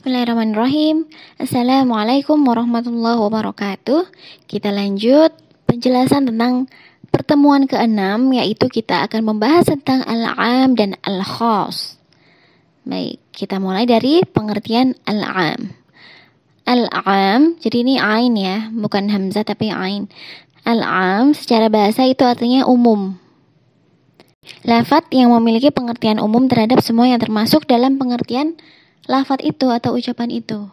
Bismillahirrahmanirrahim. Assalamualaikum warahmatullahi wabarakatuh. Kita lanjut penjelasan tentang pertemuan ke-6, yaitu kita akan membahas tentang al-'am dan al-khas. Baik, kita mulai dari pengertian al-'am. Al-'am, jadi ini ain ya, bukan hamzah tapi ain. Al-'am secara bahasa itu artinya umum. Lafaz yang memiliki pengertian umum terhadap semua yang termasuk dalam pengertian lafaz itu atau ucapan itu.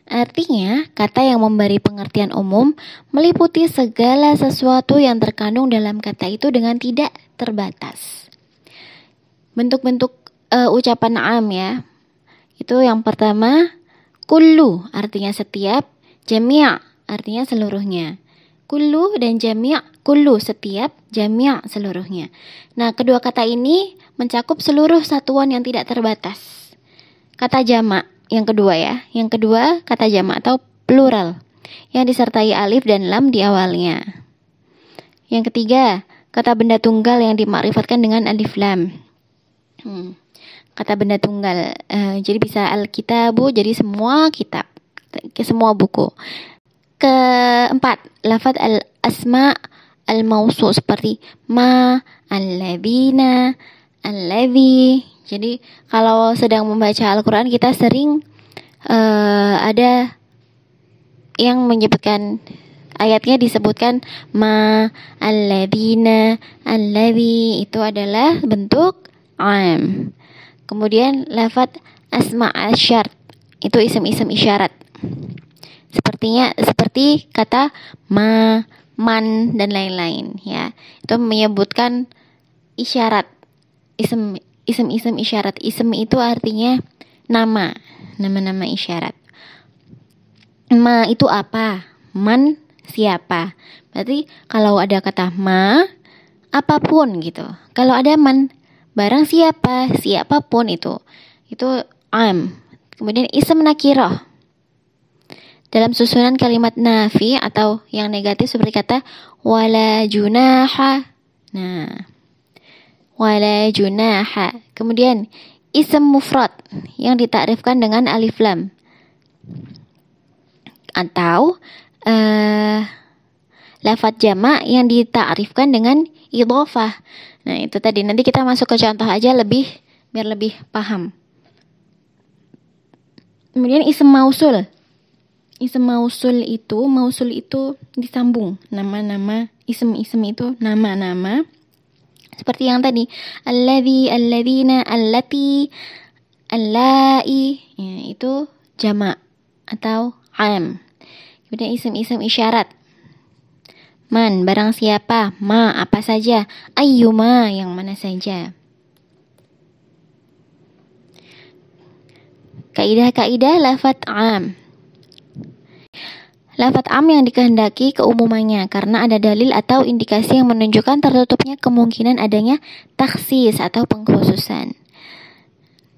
Artinya, kata yang memberi pengertian umum meliputi segala sesuatu yang terkandung dalam kata itu dengan tidak terbatas. Bentuk-bentuk ucapan am ya. Itu yang pertama, kullu artinya setiap, jami' artinya seluruhnya. Kullu dan jami', kullu setiap, jami' seluruhnya. Nah, kedua kata ini mencakup seluruh satuan yang tidak terbatas. Kata jamak yang kedua ya. Yang kedua kata jamak atau plural yang disertai alif dan lam di awalnya. Yang ketiga kata benda tunggal yang dimakrifatkan dengan alif lam. Kata benda tunggal. Jadi bisa al-kitabu, jadi semua kitab, semua buku. Keempat, lafaz al-asma al-mausu seperti ma, alladzina, alladzi. Jadi kalau sedang membaca Al-Quran kita sering ada yang menyebutkan ayatnya disebutkan ma, alladzina, alladzi, itu adalah bentuk am. Kemudian lafaz asma asyar itu isim-isim isyarat. Seperti kata ma, man dan lain-lain ya. Itu menyebutkan isyarat, isim-isim isyarat. Isim itu artinya nama, nama-nama isyarat. Ma itu apa? Man siapa? Berarti kalau ada kata ma, apapun gitu. Kalau ada man, barang siapa, siapapun itu am. Kemudian isim nakirah. Dalam susunan kalimat nafi atau yang negatif seperti kata wala junaha. Nah, wala junaha. Kemudian ism mufrad yang ditakrifkan dengan alif lam. Atau lafaz jamak yang ditakrifkan dengan idhofah. Nah, itu tadi. Nanti kita masuk ke contoh aja biar lebih paham. Kemudian ism mausul. Ism mausul itu disambung. Nama-nama, ism-ism itu nama-nama. Seperti yang tadi, alladzi, alladzina, allati, allai, ya, itu jamak atau am. Kemudian isim-isim isyarat. Man, barang siapa, ma, apa saja, ayyuma, yang mana saja. Kaidah-kaidah lafaz am. Lafaz am yang dikehendaki keumumannya karena ada dalil atau indikasi yang menunjukkan tertutupnya kemungkinan adanya takhsis atau pengkhususan.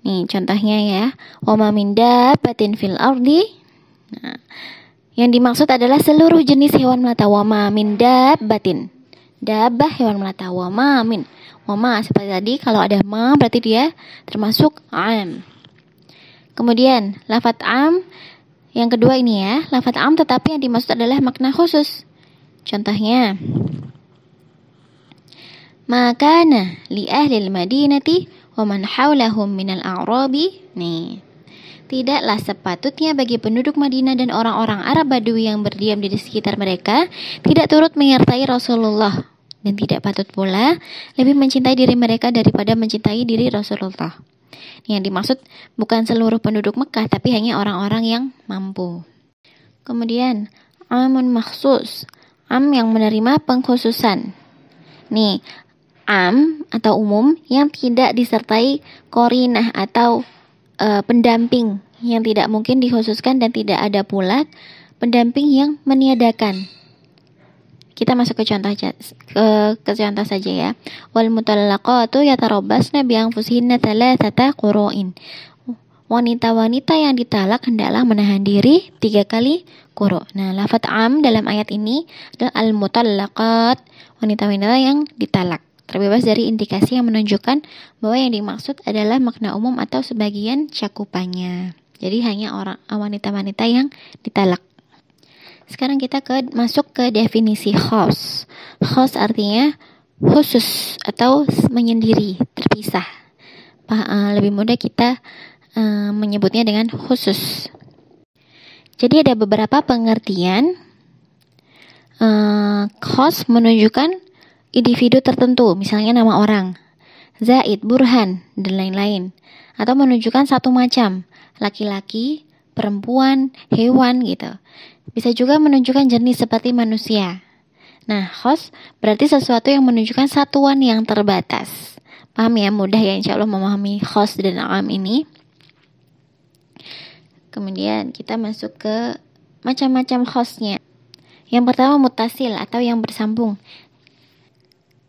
Nih contohnya ya, wa ma min dabbatin fil ardi. Nah, yang dimaksud adalah seluruh jenis hewan melata. Wa ma min dabbatin. Dabbah hewan melata. Wa ma min. Wa ma seperti tadi, kalau ada ma berarti dia termasuk am. Kemudian lafaz am yang kedua ini ya, lafaz am tetapi yang dimaksud adalah makna khusus. Contohnya, makana li ahlil madinati wa man hawlahum minal a'rabi. Nih, tidaklah sepatutnya bagi penduduk Madinah dan orang-orang Arab Badui yang berdiam di sekitar mereka tidak turut menyertai Rasulullah, dan tidak patut pula lebih mencintai diri mereka daripada mencintai diri Rasulullah. Yang dimaksud bukan seluruh penduduk Mekah, tapi hanya orang-orang yang mampu. Kemudian, amun makhsus, am yang menerima pengkhususan. Nih, am atau umum yang tidak disertai qarinah atau pendamping yang tidak mungkin dikhususkan, dan tidak ada pula pendamping yang meniadakan. Kita masuk ke contoh saja ya. Wal mutallaqatu yatarabbasna bi anfusihinna thalathata qura'in. Wanita-wanita yang ditalak hendaklah menahan diri 3 kali quru'. Nah, lafaz am dalam ayat ini adalah al mutallaqat, wanita-wanita yang ditalak. terbebas dari indikasi yang menunjukkan bahwa yang dimaksud adalah makna umum atau sebagian cakupannya. Jadi hanya wanita-wanita yang ditalak. Sekarang kita masuk ke definisi khos. Khos artinya khusus atau menyendiri, terpisah. Lebih mudah kita menyebutnya dengan khusus. Jadi ada beberapa pengertian. Khos menunjukkan individu tertentu, misalnya nama orang, Zaid, Burhan, dan lain-lain. Atau menunjukkan satu macam, laki-laki, perempuan, hewan gitu. Bisa juga menunjukkan jenis seperti manusia. Nah, khos berarti sesuatu yang menunjukkan satuan yang terbatas. Paham ya? Mudah ya insya Allah memahami khos dan am ini. Kemudian kita masuk ke macam-macam khosnya. Yang pertama muttasil atau yang bersambung.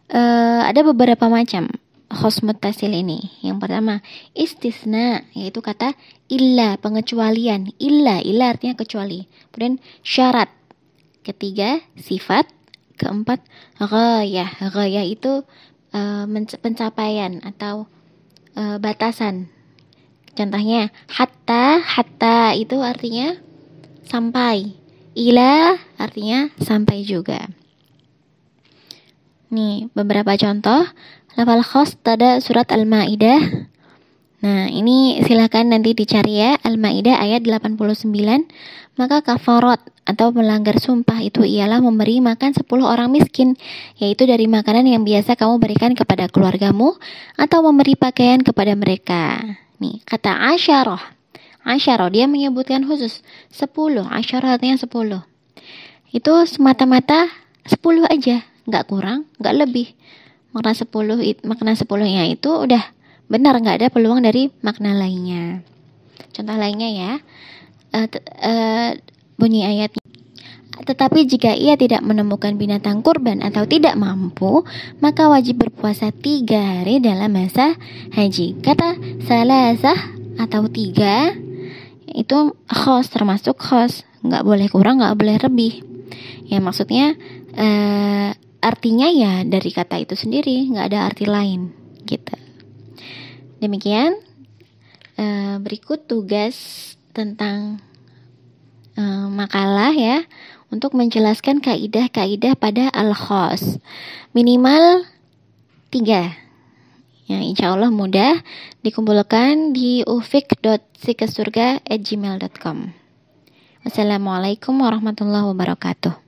Ada beberapa macam khos muttasil ini. Yang pertama istisna, yaitu kata illa, pengecualian. Illa artinya kecuali. Kemudian syarat. Ketiga sifat. Keempat ghayah. Ghayah itu pencapaian atau batasan. Contohnya hatta itu artinya sampai. Ila artinya sampai juga. Nih, beberapa contoh lafal khos pada surat Al-Maidah. Nah, ini silakan nanti dicari ya, Al-Maidah ayat 89. Maka kafarat atau melanggar sumpah itu ialah memberi makan 10 orang miskin, yaitu dari makanan yang biasa kamu berikan kepada keluargamu atau memberi pakaian kepada mereka. Nih, kata asyarah. Asyarah dia menyebutkan khusus 10, asyarah artinya 10. Itu semata-mata 10 aja. Nggak kurang, nggak lebih. Makna 10-nya itu udah benar, nggak ada peluang dari makna lainnya. Contoh lainnya ya, bunyi ayatnya. Tetapi jika ia tidak menemukan binatang kurban atau tidak mampu, maka wajib berpuasa 3 hari dalam masa haji. Kata salasah atau 3 itu khos, termasuk khos. Nggak boleh kurang, nggak boleh lebih. Ya maksudnya artinya ya dari kata itu sendiri, nggak ada arti lain gitu. Demikian berikut tugas tentang makalah ya, untuk menjelaskan kaidah-kaidah pada al-khos. Minimal 3 ya, insya Allah mudah dikumpulkan di ufik.sikesurga@gmail.com. Wassalamualaikum warahmatullahi wabarakatuh.